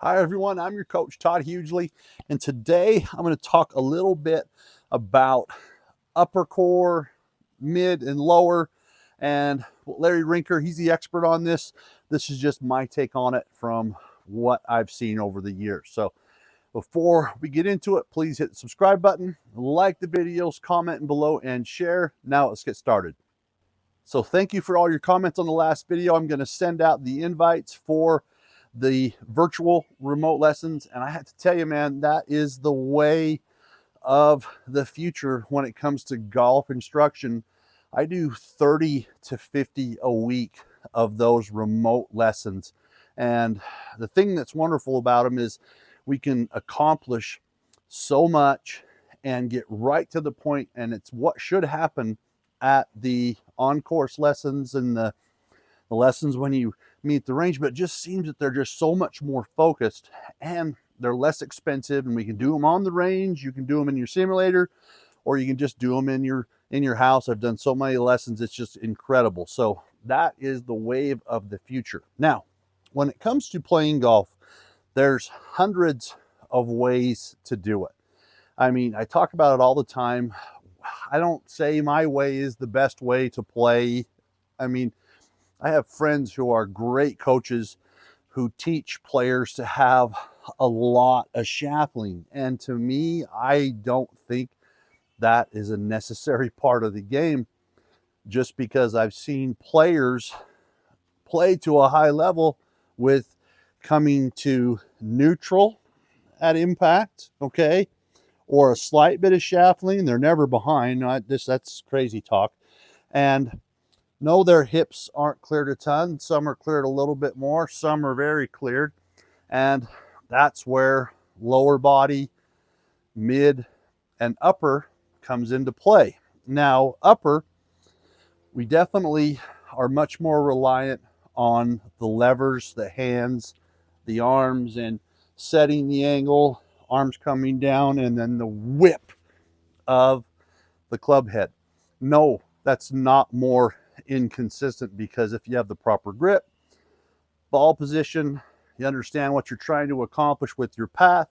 Hi everyone, I'm your coach Todd Hughley, and today I'm going to talk a little bit about upper core, mid and lower, and Larry Rinker, he's the expert on this. This is just my take on it from what I've seen over the years. So before we get into it, please hit the subscribe button, like the videos, comment below, and share. Now let's get started. So thank you for all your comments on the last video. I'm going to send out the invites for the virtual remote lessons. And I have to tell you, man, that is the way of the future when it comes to golf instruction. I do 30 to 50 a week of those remote lessons. And the thing that's wonderful about them is we can accomplish so much and get right to the point. And it's what should happen at the on-course lessons and the lessons when you meet the range, but it just seems that they're just so much more focused and they're less expensive, and we can do them on the range. You can do them in your simulator, or you can just do them in your house. I've done so many lessons, it's just incredible. So that is the wave of the future. Now, when it comes to playing golf, there's hundreds of ways to do it. I mean, I talk about it all the time. I don't say my way is the best way to play. I mean, I have friends who are great coaches who teach players to have a lot of shackling. And to me, I don't think that is a necessary part of the game, just because I've seen players play to a high level with coming to neutral at impact, okay, or a slight bit of shackling. They're never behind. That's crazy talk. And no, their hips aren't cleared a ton. Some are cleared a little bit more. Some are very cleared. And that's where lower body, mid, and upper comes into play. Now, upper, we definitely are much more reliant on the levers, the hands, the arms, and setting the angle, arms coming down, and then the whip of the club head. No, that's not more inconsistent, because if you have the proper grip, ball position, you understand what you're trying to accomplish with your path,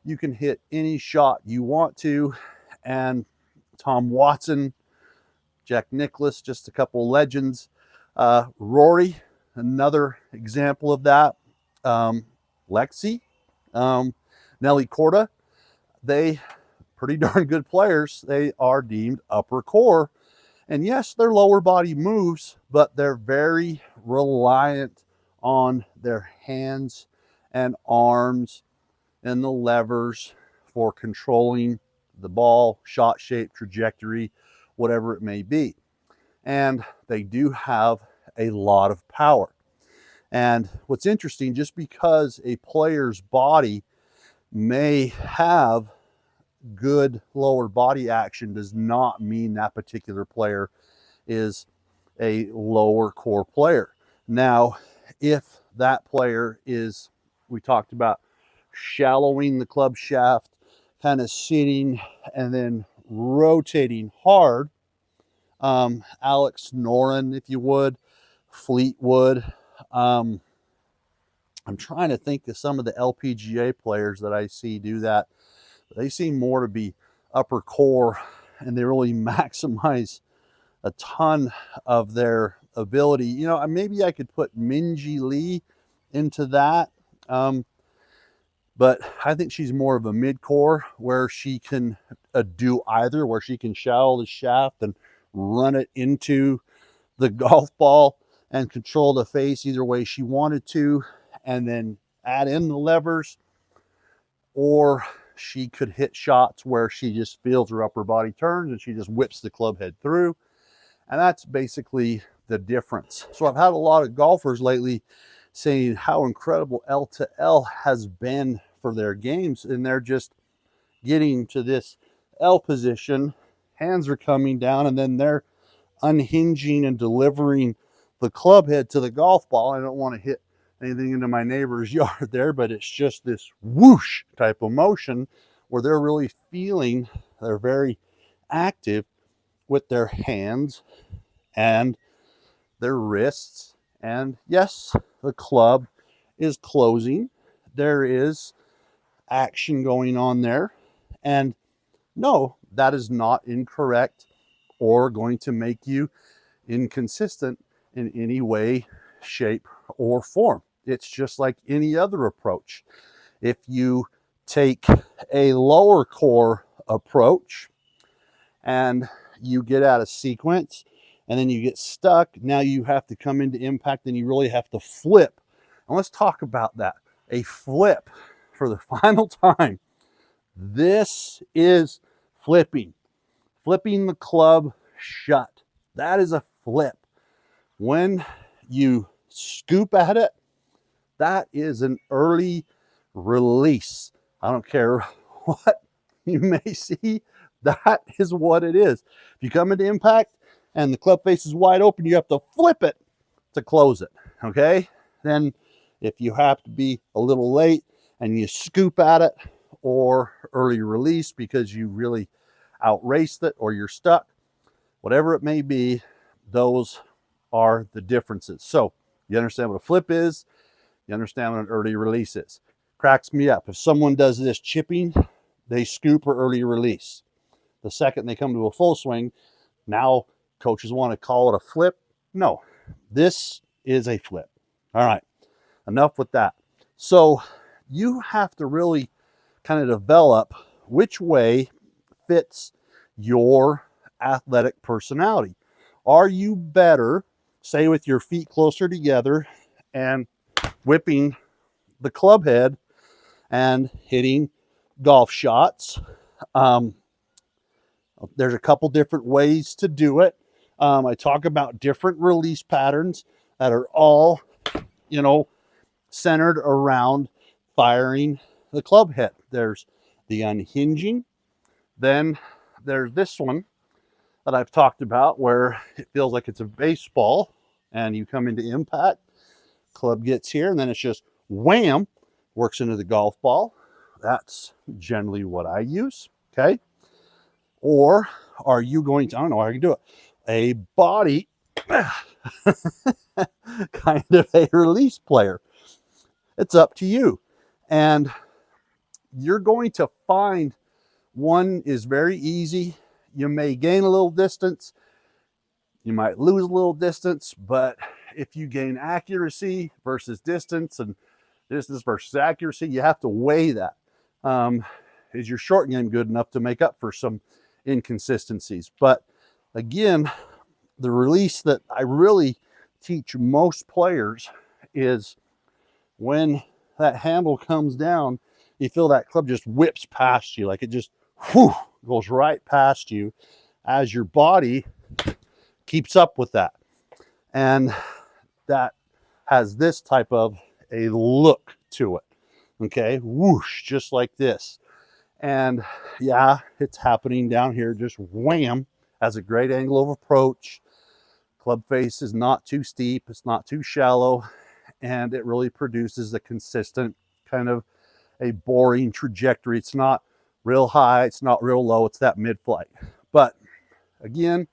you can hit any shot you want to. And Tom Watson, Jack Nicklaus, just a couple legends. Rory, another example of that. Lexi, Nelly Corda, they pretty darn good players. They are deemed upper core. And yes, their lower body moves, but they're very reliant on their hands and arms and the levers for controlling the ball, shot shape, trajectory, whatever it may be. And they do have a lot of power. And what's interesting, just because a player's body may have good lower body action does not mean that particular player is a lower core player. Now, if that player is, we talked about shallowing the club shaft, kind of sitting and then rotating hard, Alex Noren, if you would, Fleetwood, I'm trying to think of some of the LPGA players that I see do that. They seem more to be upper core, and they really maximize a ton of their ability. You know, maybe I could put Minji Lee into that. But I think she's more of a mid-core, where she can do either, where she can shallow the shaft and run it into the golf ball and control the face either way she wanted to, and then add in the levers. Or she could hit shots where she just feels her upper body turns and she just whips the club head through. And that's basically the difference. So I've had a lot of golfers lately saying how incredible L to L has been for their games. And they're just getting to this L position, hands are coming down, and then they're unhinging and delivering the club head to the golf ball. I don't want to hit anything into my neighbor's yard there, but it's just this whoosh type of motion where they're really feeling, they're very active with their hands and their wrists. And yes, the club is closing. there is action going on there. And no, that is not incorrect or going to make you inconsistent in any way, shape, or form. It's just like any other approach. If you take a lower core approach and you get out of sequence and then you get stuck, now you have to come into impact and you really have to flip. And let's talk about that. A flip for the final time. This is flipping. Flipping the club shut. That is a flip. When you scoop at it, that is an early release. I don't care what you may see, that is what it is. If you come into impact and the club face is wide open, you have to flip it to close it, okay? Then if you have to be a little late and you scoop at it, or early release because you really outraced it or you're stuck, whatever it may be, those are the differences. So you understand what a flip is, you understand what an early release is. Cracks me up. If someone does this chipping, they scoop or early release. The second they come to a full swing, now coaches want to call it a flip. No, this is a flip. All right, enough with that. So you have to really kind of develop which way fits your athletic personality. Are you better, say, with your feet closer together and whipping the club head and hitting golf shots? There's a couple different ways to do it. I talk about different release patterns that are all, centered around firing the club head. There's the unhinging. Then there's this one that I've talked about where it feels like it's a baseball and you come into impact, club gets here, and then it's just wham, works into the golf ball. That's generally what I use, okay? Or are you going to, I don't know how you can do it, a body kind of a release player? It's up to you. And you're going to find one is very easy. You may gain a little distance. You might lose a little distance, but if you gain accuracy versus distance and distance versus accuracy, you have to weigh that. Is your short game good enough to make up for some inconsistencies? But again, the release that I really teach most players is when that handle comes down, you feel that club just whips past you, like it just goes right past you as your body keeps up with that. And that has this type of a look to it. Okay, whoosh, just like this. And yeah, it's happening down here, just wham, has a great angle of approach. Club face is not too steep, it's not too shallow, and it really produces a consistent kind of a boring trajectory. It's not real high, it's not real low, it's that mid-flight. But again,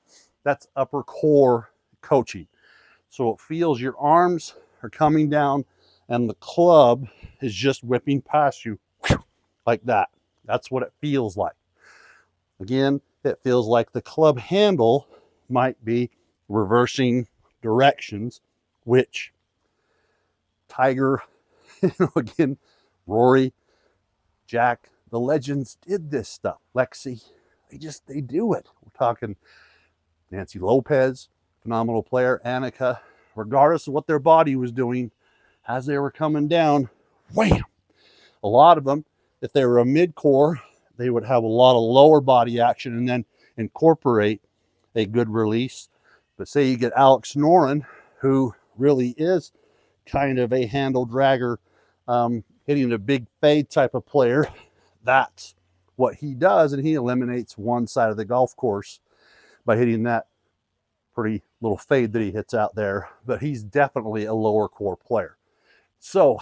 that's upper core coaching. So it feels your arms are coming down and the club is just whipping past you like that. That's what it feels like. Again, it feels like the club handle might be reversing directions, which Tiger, again, Rory, Jack, the legends did this stuff. Lexi, they do it. We're talking Nancy Lopez, phenomenal player, Annika, regardless of what their body was doing, as they were coming down, wham! A lot of them, if they were a mid-core, they would have a lot of lower body action and then incorporate a good release. But say you get Alex Noren, who really is kind of a handle dragger, hitting a big fade type of player. That's what he does, and he eliminates one side of the golf course by hitting that pretty little fade that he hits out there. But he's definitely a lower core player. So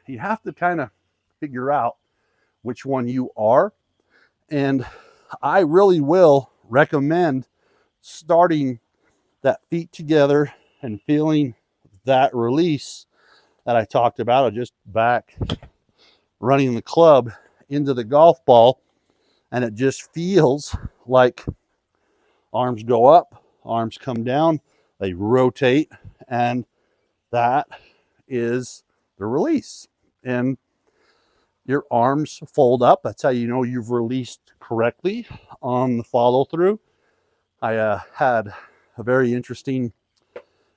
you have to kind of figure out which one you are. And I really will recommend starting that feet together and feeling that release that I talked about. I'll just back running the club into the golf ball, and it just feels like arms go up, arms come down, they rotate, and that is the release. And your arms fold up. That's how you know you've released correctly on the follow through. I had a very interesting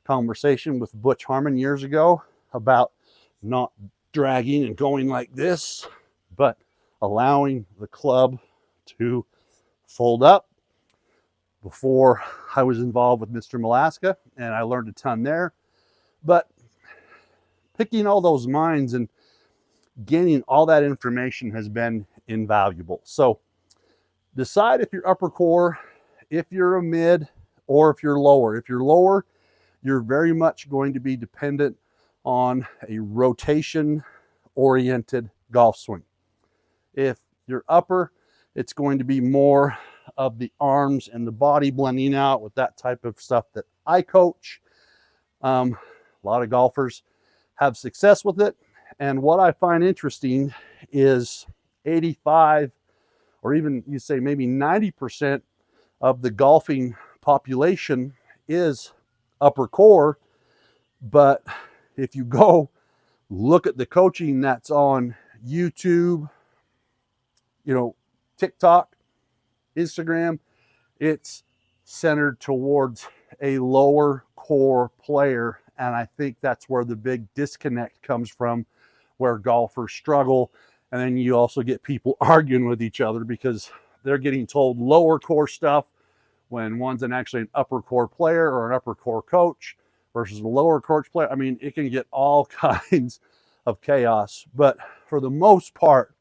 conversation with Butch Harmon years ago about not dragging and going like this, but allowing the club to fold up. Before I was involved with Mr. Malaska, and I learned a ton there. But picking all those minds and gaining all that information has been invaluable. So decide if you're upper core, if you're a mid, or if you're lower. If you're lower, you're very much going to be dependent on a rotation oriented golf swing. If you're upper, it's going to be more of the arms and the body blending out with that type of stuff that I coach. A lot of golfers have success with it. And what I find interesting is 85 or even you say maybe 90% of the golfing population is upper core. But if you go look at the coaching that's on YouTube, TikTok, Instagram, it's centered towards a lower core player. And I think that's where the big disconnect comes from, where golfers struggle. And then you also get people arguing with each other because they're getting told lower core stuff when one's actually an upper core player or an upper core coach versus a lower core player. I mean, it can get all kinds of chaos. But for the most part,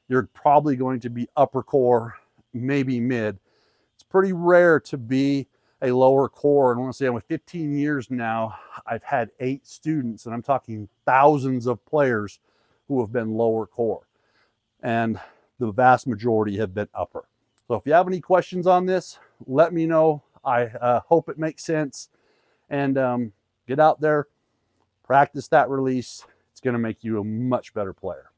you're probably going to be upper core, maybe mid. It's pretty rare to be a lower core. And I want to say with 15 years now, I've had 8 students, and I'm talking thousands of players who have been lower core. And the vast majority have been upper. So if you have any questions on this, let me know. I hope it makes sense. And get out there, practice that release. It's going to make you a much better player.